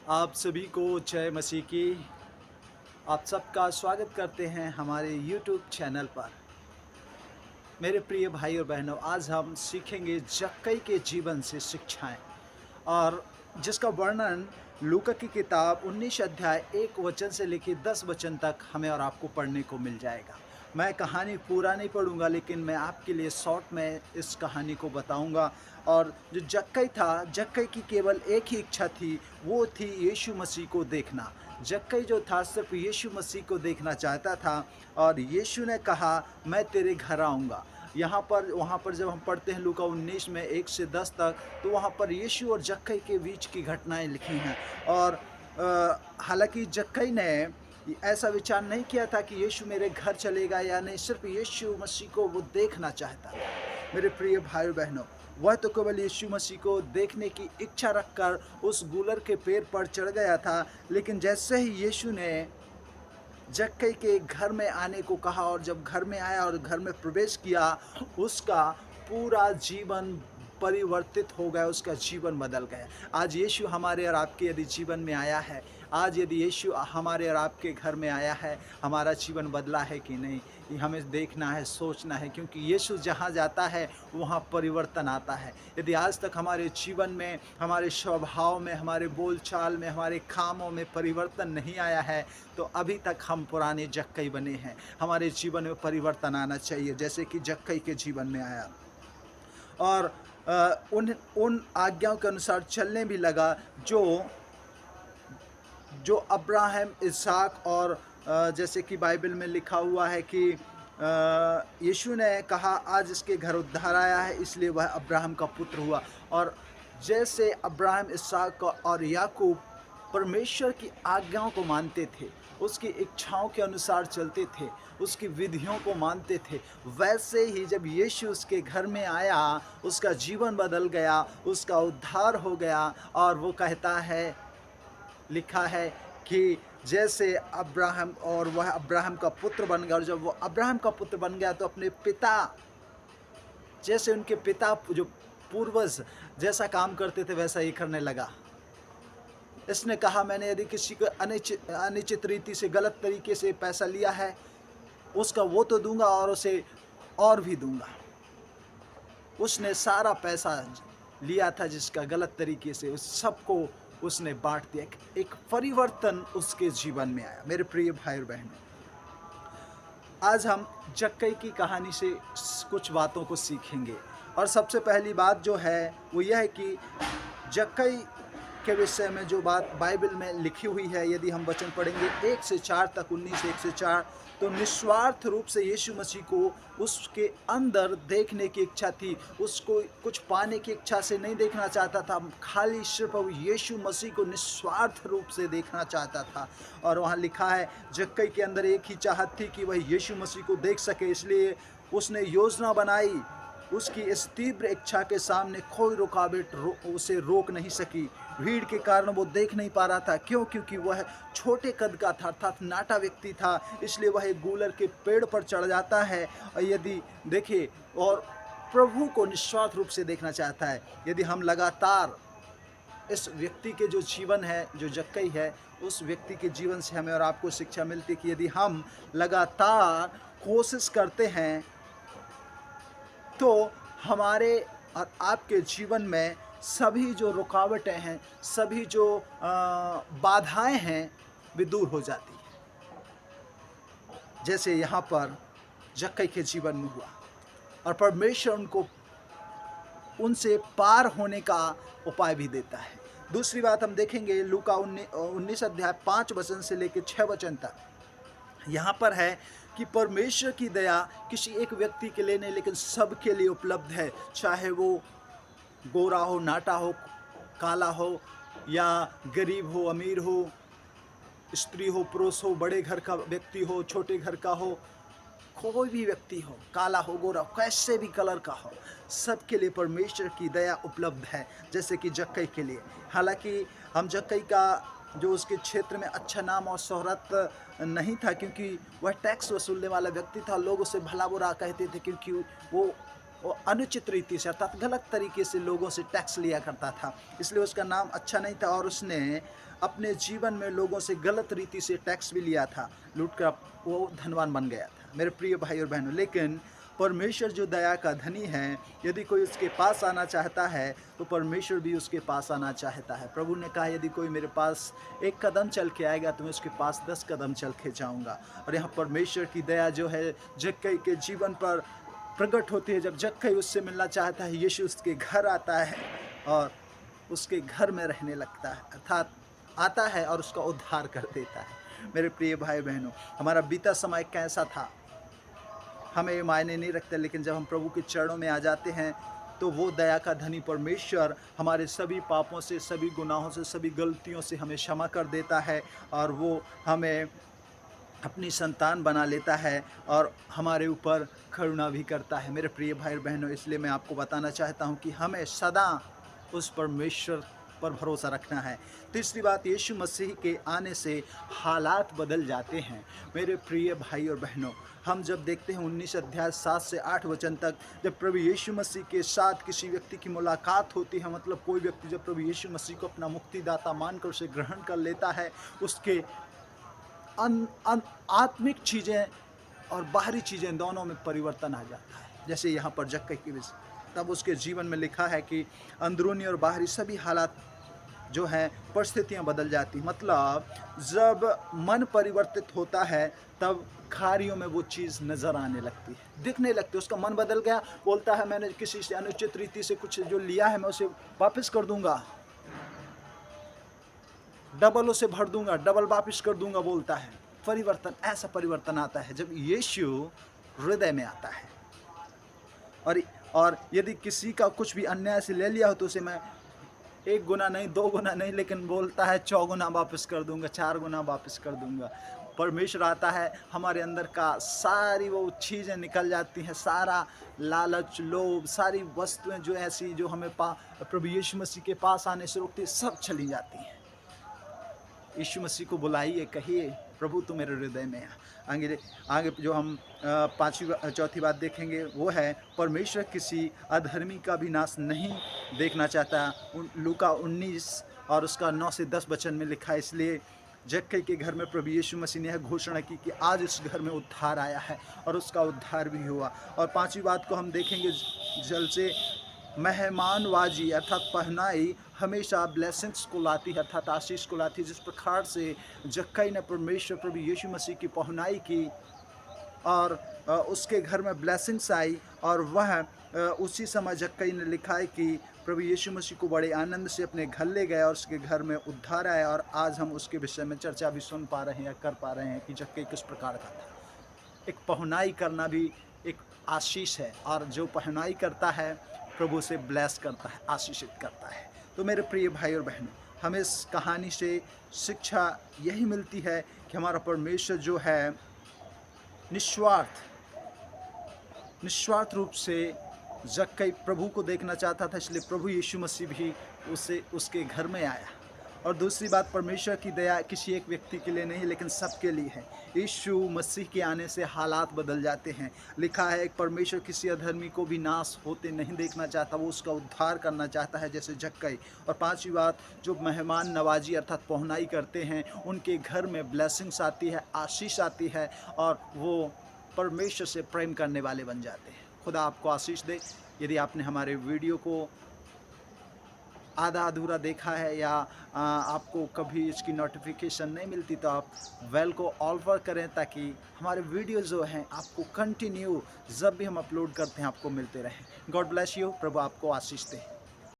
आप सभी को जय मसीह की। आप सबका स्वागत करते हैं हमारे YouTube चैनल पर। मेरे प्रिय भाई और बहनों, आज हम सीखेंगे जक्कई के जीवन से शिक्षाएं, और जिसका वर्णन लूका की किताब 19 अध्याय 1 वचन से लेकर 10 वचन तक हमें और आपको पढ़ने को मिल जाएगा। मैं कहानी पूरा नहीं पढ़ूंगा, लेकिन मैं आपके लिए शॉर्ट में इस कहानी को बताऊंगा। और जो जक्कई था, जक्कई की केवल एक ही इच्छा थी, वो थी यीशु मसीह को देखना। जक्कई जो था सिर्फ यीशु मसीह को देखना चाहता था, और यीशु ने कहा मैं तेरे घर आऊँगा। यहाँ पर वहाँ पर जब हम पढ़ते हैं लूका 19 में 1 से 10 तक, तो वहाँ पर यीशु और जक्कई के बीच की घटनाएं लिखी हैं। और हालांकि जक्कई ने ऐसा विचार नहीं किया था कि यीशु मेरे घर चलेगा या नहीं, सिर्फ यीशु मसीह को वो देखना चाहता था। मेरे प्रिय भाई बहनों, वह तो केवल यीशु मसीह को देखने की इच्छा रखकर उस गूलर के पेड़ पर चढ़ गया था, लेकिन जैसे ही यीशु ने जक्कई के घर में आने को कहा और जब घर में आया और घर में प्रवेश किया, उसका पूरा जीवन परिवर्तित हो गया, उसका जीवन बदल गया। आज यीशु हमारे और आपके यदि जीवन में आया है, आज यदि यीशु हमारे और आपके घर में आया है, हमारा जीवन बदला है कि नहीं, ये हमें देखना है, सोचना है, क्योंकि यीशु जहाँ जाता है वहाँ परिवर्तन आता है। यदि आज तक हमारे जीवन में, हमारे स्वभाव में, हमारे बोलचाल में, हमारे कामों में परिवर्तन नहीं आया है, तो अभी तक हम पुराने जक्कई बने हैं। हमारे जीवन में परिवर्तन आना चाहिए, जैसे कि जक्कई के जीवन में आया। और उन उन आज्ञाओं के अनुसार चलने भी लगा जो जो अब्राहम, इसहाक और जैसे कि बाइबल में लिखा हुआ है कि यीशु ने कहा आज इसके घर उद्धार आया है, इसलिए वह अब्राहम का पुत्र हुआ। और जैसे अब्राहम, इसहाक और याकूब परमेश्वर की आज्ञाओं को मानते थे, उसकी इच्छाओं के अनुसार चलते थे, उसकी विधियों को मानते थे, वैसे ही जब यीशु उसके घर में आया, उसका जीवन बदल गया, उसका उद्धार हो गया। और वो कहता है, लिखा है कि जैसे अब्राहम, और वह अब्राहम का पुत्र बन गया, और जब वो अब्राहम का पुत्र बन गया तो अपने पिता, जैसे उनके पिता जो पूर्वज जैसा काम करते थे वैसा ही करने लगा। इसने कहा मैंने यदि किसी को अनिश्चित रीति से, गलत तरीके से पैसा लिया है, उसका वो तो दूंगा और उसे और भी दूंगा। उसने सारा पैसा लिया था जिसका गलत तरीके से, उस सबको उसने बांट दिया। एक परिवर्तन उसके जीवन में आया। मेरे प्रिय भाई और बहनों, आज हम जक्कई की कहानी से कुछ बातों को सीखेंगे। और सबसे पहली बात जो है वो यह है कि जक्कई के विषय में जो बात बाइबल में लिखी हुई है, यदि हम वचन पढ़ेंगे 1 से 4 तक, 19 1 से 4, तो निस्वार्थ रूप से यीशु मसीह को उसके अंदर देखने की इच्छा थी। उसको कुछ पाने की इच्छा से नहीं देखना चाहता था, खाली सिर्फ वो यीशु मसीह को निस्वार्थ रूप से देखना चाहता था। और वहाँ लिखा है जक्कई के अंदर एक ही चाहत थी कि वह यीशु मसीह को देख सके, इसलिए उसने योजना बनाई। उसकी इस तीव्र इच्छा के सामने कोई रुकावट उसे रोक नहीं सकी। भीड़ के कारण वो देख नहीं पा रहा था। क्यों? क्योंकि वह छोटे कद का था, अर्थात नाटा व्यक्ति था, इसलिए वह एक गूलर के पेड़ पर चढ़ जाता है। और यदि देखे, और प्रभु को निस्वार्थ रूप से देखना चाहता है। यदि हम लगातार इस व्यक्ति के जो जीवन है, जो जक्कई है, उस व्यक्ति के जीवन से हमें और आपको शिक्षा मिलती है कि यदि हम लगातार कोशिश करते हैं तो हमारे और आपके जीवन में सभी जो रुकावटें हैं, सभी जो बाधाएं हैं, वे दूर हो जाती हैं। जैसे यहाँ पर जक्कई के जीवन में हुआ, और परमेश्वर उनको उनसे पार होने का उपाय भी देता है। दूसरी बात हम देखेंगे लूका 19 अध्याय 5 वचन से लेकर 6 वचन तक। यहाँ पर है कि परमेश्वर की दया किसी एक व्यक्ति के लिए नहीं, लेकिन सबके लिए उपलब्ध है। चाहे वो गोरा हो, नाटा हो, काला हो, या गरीब हो, अमीर हो, स्त्री हो, पुरुष हो, बड़े घर का व्यक्ति हो, छोटे घर का हो, कोई भी व्यक्ति हो, काला हो, गोरा हो, कैसे भी कलर का हो, सबके लिए परमेश्वर की दया उपलब्ध है, जैसे कि जक्कई के लिए। हालांकि हम जक्कई का जो उसके क्षेत्र में अच्छा नाम और शोहरत नहीं था, क्योंकि वह टैक्स वसूलने वाला व्यक्ति था। लोग उसे भला बुरा कहते थे, क्योंकि वो वो अनुचित रीति से अर्थात गलत तरीके से लोगों से टैक्स लिया करता था, इसलिए उसका नाम अच्छा नहीं था और उसने अपने जीवन में लोगों से गलत रीति से टैक्स भी लिया था, लूट कर वो धनवान बन गया था। मेरे प्रिय भाई और बहनों, लेकिन परमेश्वर जो दया का धनी है, यदि कोई उसके पास आना चाहता है तो परमेश्वर भी उसके पास आना चाहता है। प्रभु ने कहा, यदि कोई मेरे पास 1 कदम चल के आएगा तो मैं उसके पास 10 कदम चल के जाऊँगा। और यहाँ परमेश्वर की दया जो है जक्कई के जीवन पर प्रकट होती है। जब जक्कई उससे मिलना चाहता है, यीशु उसके घर आता है और उसके घर में रहने लगता है, अर्थात आता है और उसका उद्धार कर देता है। मेरे प्रिय भाई बहनों, हमारा बीता समय कैसा था हमें ये मायने नहीं रखते, लेकिन जब हम प्रभु के चरणों में आ जाते हैं तो वो दया का धनी परमेश्वर हमारे सभी पापों से, सभी गुनाहों से, सभी गलतियों से हमें क्षमा कर देता है और वो हमें अपनी संतान बना लेता है और हमारे ऊपर करुणा भी करता है। मेरे प्रिय भाई बहनों, इसलिए मैं आपको बताना चाहता हूँ कि हमें सदा उस परमेश्वर पर भरोसा रखना है। तीसरी बात, यीशु मसीह के आने से हालात बदल जाते हैं। मेरे प्रिय भाई और बहनों, हम जब देखते हैं 19 अध्याय 7 से 8 वचन तक, जब प्रभु यीशु मसीह के साथ किसी व्यक्ति की मुलाकात होती है, मतलब कोई व्यक्ति जब प्रभु यीशु मसीह को अपना मुक्तिदाता मानकर उसे ग्रहण कर लेता है, उसके आत्मिक चीज़ें और बाहरी चीज़ें दोनों में परिवर्तन आ जाता है। जैसे यहाँ पर जक्कई की विषय, तब उसके जीवन में लिखा है कि अंदरूनी और बाहरी सभी हालात जो हैं, परिस्थितियाँ बदल जाती। मतलब जब मन परिवर्तित होता है तब कार्यों में वो चीज़ नज़र आने लगती है, दिखने लगती है। उसका मन बदल गया, बोलता है मैंने किसी से अनुचित रीति से कुछ जो लिया है मैं उसे वापस कर दूंगा, डबल उसे भर दूंगा, डबल वापस कर दूंगा, बोलता है। परिवर्तन, ऐसा परिवर्तन आता है जब यीशु हृदय में आता है। और यदि किसी का कुछ भी अन्याय से ले लिया हो तो उसे मैं 1 गुना नहीं, 2 गुना नहीं, लेकिन बोलता है 4 गुना वापस कर दूंगा, 4 गुना वापस कर दूंगा। परमेश्वर आता है, हमारे अंदर का सारी वो चीज़ें निकल जाती हैं, सारा लालच, लोभ, सारी वस्तुएं जो ऐसी जो हमें प्रभु यीशु मसीह के पास आने से रोकती, सब चली जाती हैं। यीशु मसीह को बुलाइए, कहिए प्रभु तू मेरे हृदय में है। आगे जो हम चौथी बात देखेंगे वो है, परमेश्वर किसी अधर्मी का भी नाश नहीं देखना चाहता। लूका 19 और उसका 9 से 10 वचन में लिखा है। इसलिए जक्कई के घर में प्रभु यीशु मसीह ने यह घोषणा की कि आज इस घर में उद्धार आया है और उसका उद्धार भी हुआ। और 5वीं बात को हम देखेंगे जल से, मेहमानवाजी अर्थात पहनाई हमेशा ब्लेसिंग्स को लाती है, अर्थात आशीष को लाती है। जिस प्रकार से जक्कई ने परमेश्वर प्रभु यीशु मसीह की पहनाई की और उसके घर में ब्लेसिंग्स आई, और वह उसी समय जक्कई ने लिखा है कि प्रभु यीशु मसीह को बड़े आनंद से अपने घर ले गया और उसके घर में उद्धार आया। और आज हम उसके विषय में चर्चा भी सुन पा रहे हैं या कर पा रहे हैं कि जक्कई किस प्रकार का था। एक पहनाई करना भी एक आशीष है, और जो पहनाई करता है प्रभु से ब्लेस करता है, आशीषित करता है। तो मेरे प्रिय भाई और बहनों, हमें इस कहानी से शिक्षा यही मिलती है कि हमारा परमेश्वर जो है निस्वार्थ रूप से जक्कई प्रभु को देखना चाहता था, इसलिए प्रभु यीशु मसीह भी उसके घर में आया। और दूसरी बात, परमेश्वर की दया किसी एक व्यक्ति के लिए नहीं लेकिन सबके लिए है। यीशु मसीह के आने से हालात बदल जाते हैं। लिखा है, परमेश्वर किसी अधर्मी को भी नाश होते नहीं देखना चाहता, वो उसका उद्धार करना चाहता है जैसे जक्कई। और 5वीं बात, जो मेहमान नवाजी अर्थात पहुनाई करते हैं, उनके घर में ब्लेसिंग्स आती है, आशीष आती है, और वो परमेश्वर से प्रेम करने वाले बन जाते हैं। खुदा आपको आशीष दे। यदि आपने हमारे वीडियो को आधा अधूरा देखा है या आपको कभी इसकी नोटिफिकेशन नहीं मिलती, तो आप बेल को ऑल पर करें ताकि हमारे वीडियो जो हैं आपको कंटिन्यू जब भी हम अपलोड करते हैं आपको मिलते रहें। God bless you. प्रभु आपको आशीष दे।